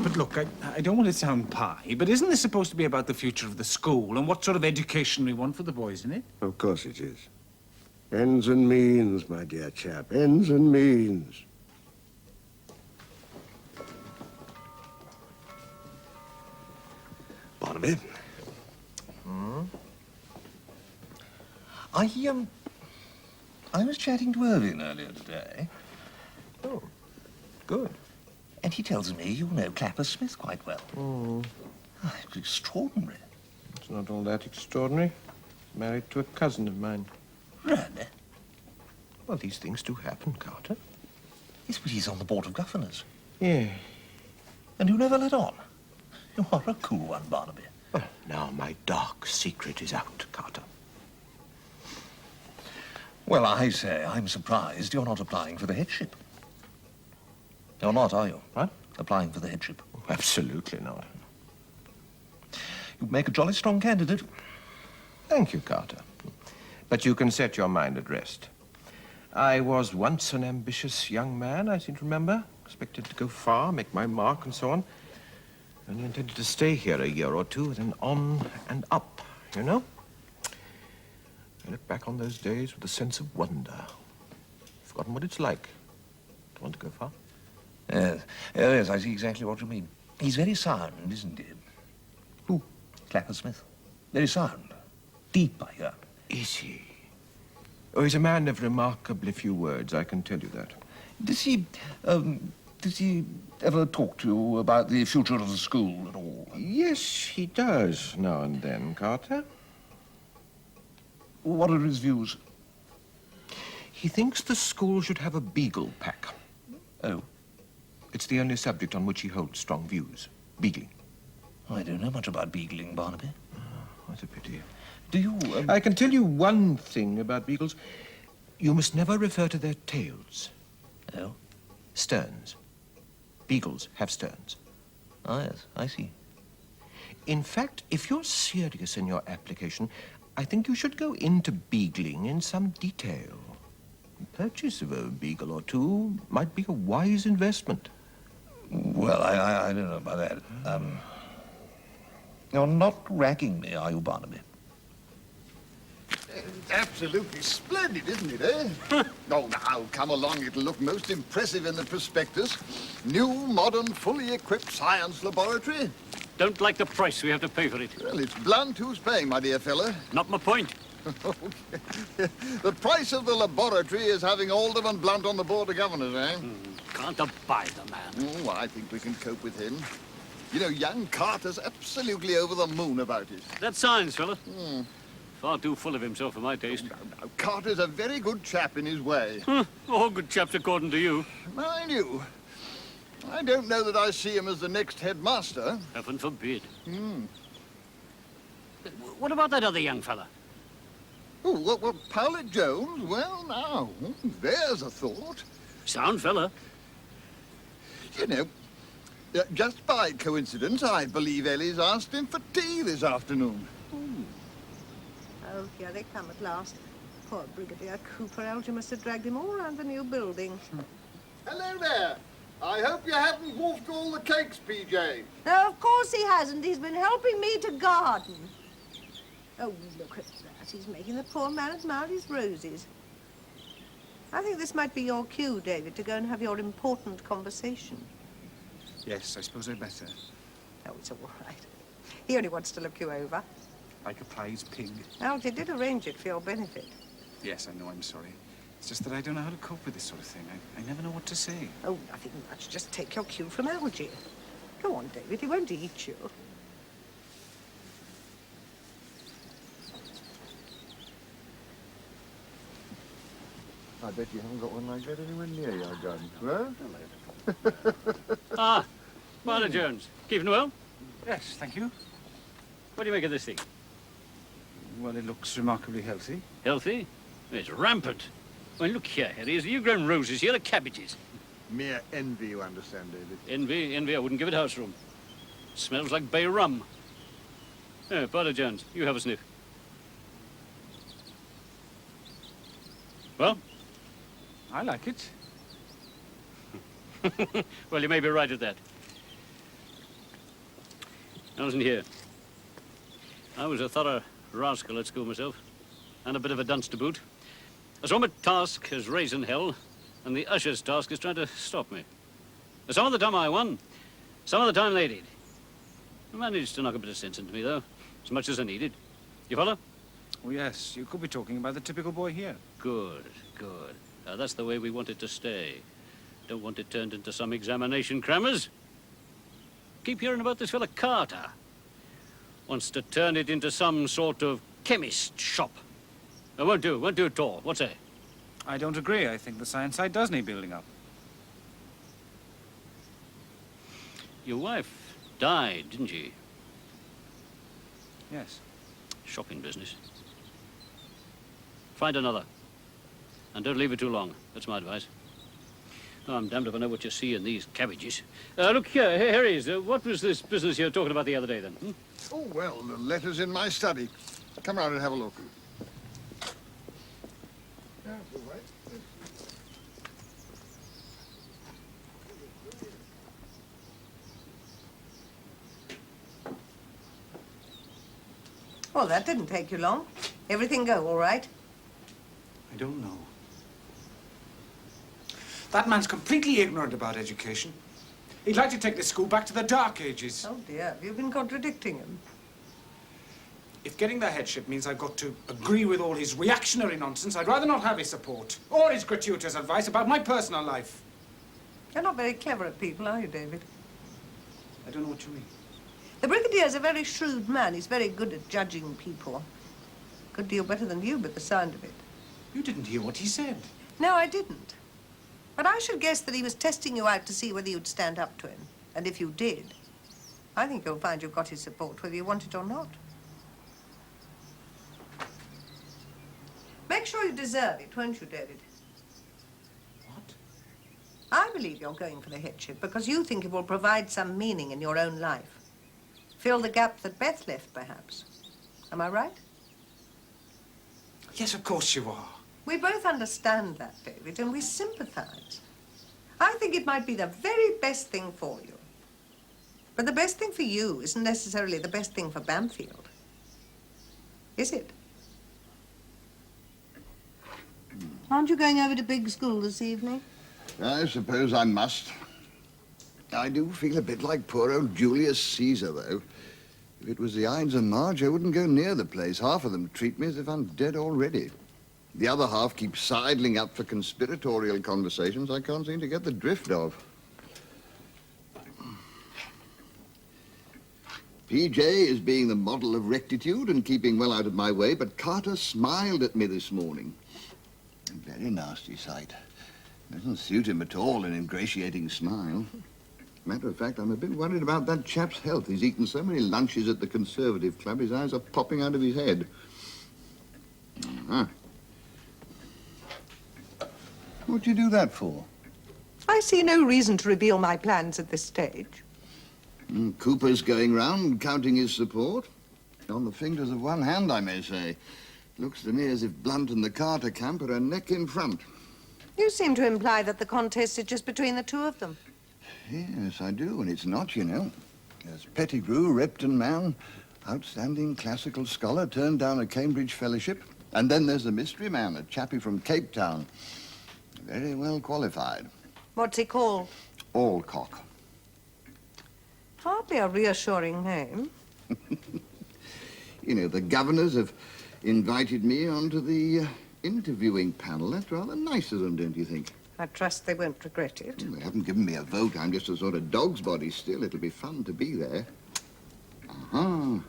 But look, I don't want to sound pie, but isn't this supposed to be about the future of the school and what sort of education we want for the boys, isn't it? Of course it is. Ends and means, my dear chap. Ends and means. Barnaby? I was chatting to Irving earlier today. Oh, good. And he tells me you know Clapper Smith quite well. Oh. Oh, it's extraordinary. It's not all that extraordinary. Married to a cousin of mine. Really? Well, these things do happen, Carter. Yes, but he's on the Board of Governors. Yeah. And you never let on. You are a cool one, Barnaby. Well, now my dark secret is out, Carter. Well, I say, I'm surprised you're not applying for the headship. You're not, are you? What? Applying for the headship. Absolutely not. You'd make a jolly strong candidate. Thank you, Carter. But you can set your mind at rest. I was once an ambitious young man, I seem to remember. Expected to go far, make my mark, and so on. Only intended to stay here a year or two, then on and up, you know? I look back on those days with a sense of wonder. Forgotten what it's like to want to go far. Yes, yes, I see exactly what you mean. He's very sound, isn't he? Who? Clapper Smith. Very sound. Deep, I hear. Is he? Oh, he's a man of remarkably few words, I can tell you that. Does he ever talk to you about the future of the school at all? Yes, he does, now and then, Carter. What are his views? He thinks the school should have a beagle pack. Oh, It's the only subject on which he holds strong views. Beagling. I don't know much about beagling, Barnaby. Oh, what a pity. Do you... I can tell you one thing about beagles. You must never refer to their tails. Oh? Sterns. Beagles have sterns. Ah, yes, I see. In fact, if you're serious in your application, I think you should go into beagling in some detail. The purchase of a beagle or two might be a wise investment. Well, I don't know about that. You're not ragging me, are you, Barnaby? Absolutely splendid, isn't it, eh? Oh, now, come along. It'll look most impressive in the prospectus. New, modern, fully equipped science laboratory. Don't like the price we have to pay for it. Well, it's Blunt who's paying, my dear fella. Not my point. The price of the laboratory is having Alderman Blunt on the Board of Governors, eh? Can't abide the man. Oh, I think we can cope with him. You know, young Carter's absolutely over the moon about it. That science fella. Far too full of himself for my taste. No, Carter's a very good chap in his way. All good chaps according to you. Mind you, I don't know that I see him as the next headmaster. Heaven forbid. What about that other young fella? Oh, what, Powlett Jones? Well, now, there's a thought. Sound fella. You know, just by coincidence, I believe Ellie's asked him for tea this afternoon. Oh, here they come at last. Poor Brigadier Cooper. Algy must have dragged him all around the new building. Hello there. I hope you haven't wolfed all the cakes, PJ. No, of course he hasn't. He's been helping me to garden. Oh, look at that. He's making the poor man admire his roses. I think this might be your cue, David, to go and have your important conversation. Yes, I suppose I'd better. Oh, it's all right. He only wants to look you over. Like a prize pig. Algy did arrange it for your benefit. Yes, I know, I'm sorry. It's just that I don't know how to cope with this sort of thing. I never know what to say. Oh, nothing much. Just take your cue from Algy. Go on, David. He won't eat you. I bet you haven't got one like that anywhere near your garden. Ah, Barnaby Jones. Keeping well? Yes, thank you. What do you make of this thing? Well, it looks remarkably healthy. Healthy? It's rampant. I mean, look here, Harry. You've grown roses here, are cabbages. Mere envy, you understand, David. Envy, I wouldn't give it house room. Smells like bay rum. Barnaby Jones, you have a sniff. Well? I like it. Well, you may be right at that. Now listen here. I was a thorough rascal at school myself, and a bit of a dunce to boot. So my task is raising hell, and the usher's task is trying to stop me. Some of the time I won, some of the time they did. I managed to knock a bit of sense into me, though, as much as I needed. You follow? Oh, yes, you could be talking about the typical boy here. Good, good. That's the way we want it to stay. Don't want it turned into some examination crammers. Keep hearing about this fella Carter. Wants to turn it into some sort of chemist shop. Won't do at all. What's that? I don't agree. I think the science side does need building up. Your wife died, didn't she? Yes. Shocking business. Find another. And don't leave it too long. That's my advice. Oh, I'm damned if I know what you see in these cabbages. Look here, here he is. What was this business you were talking about the other day, then? Hmm? Oh, well, the letter's in my study. Come round and have a look. Yeah, all right. Well, that didn't take you long. Everything go all right? I don't know. That man's completely ignorant about education. He'd like to take this school back to the Dark Ages. Oh, dear. You've been contradicting him. If getting the headship means I've got to agree with all his reactionary nonsense, I'd rather not have his support or his gratuitous advice about my personal life. You're not very clever at people, are you, David? I don't know what you mean. The Brigadier's a very shrewd man. He's very good at judging people. Good deal better than you, by the sound of it. You didn't hear what he said. No, I didn't. But I should guess that he was testing you out to see whether you'd stand up to him. And if you did, I think you'll find you've got his support, whether you want it or not. Make sure you deserve it, won't you, David? What? I believe you're going for the headship because you think it will provide some meaning in your own life. Fill the gap that Beth left, perhaps. Am I right? Yes, of course you are. We both understand that, David, and we sympathize. I think it might be the very best thing for you. But the best thing for you isn't necessarily the best thing for Bamfield. Is it? Aren't you going over to Big School this evening? I suppose I must. I do feel a bit like poor old Julius Caesar, though. If it was the Ides of March, I wouldn't go near the place. Half of them treat me as if I'm dead already. The other half keeps sidling up for conspiratorial conversations I can't seem to get the drift of. PJ is being the model of rectitude and keeping well out of my way, but Carter smiled at me this morning. A very nasty sight. Doesn't suit him at all, an ingratiating smile. Matter of fact, I'm a bit worried about that chap's health. He's eaten so many lunches at the Conservative Club, his eyes are popping out of his head. Uh-huh. What'd you do that for? I see no reason to reveal my plans at this stage. Cooper's going round counting his support. On the fingers of one hand, I may say. Looks to me as if Blunt and the Carter camp are a neck in front. You seem to imply that the contest is just between the two of them. Yes, I do, and it's not, you know. There's Pettigrew, Repton man, outstanding classical scholar, turned down a Cambridge fellowship. And then there's the mystery man, a chappie from Cape Town. Very well qualified. What's he called? Alcock. Hardly a reassuring name. You know, the governors have invited me onto the interviewing panel. That's rather nice of them, don't you think? I trust they won't regret it. They haven't given me a vote. I'm just a sort of dog's body still. It'll be fun to be there. Uh-huh.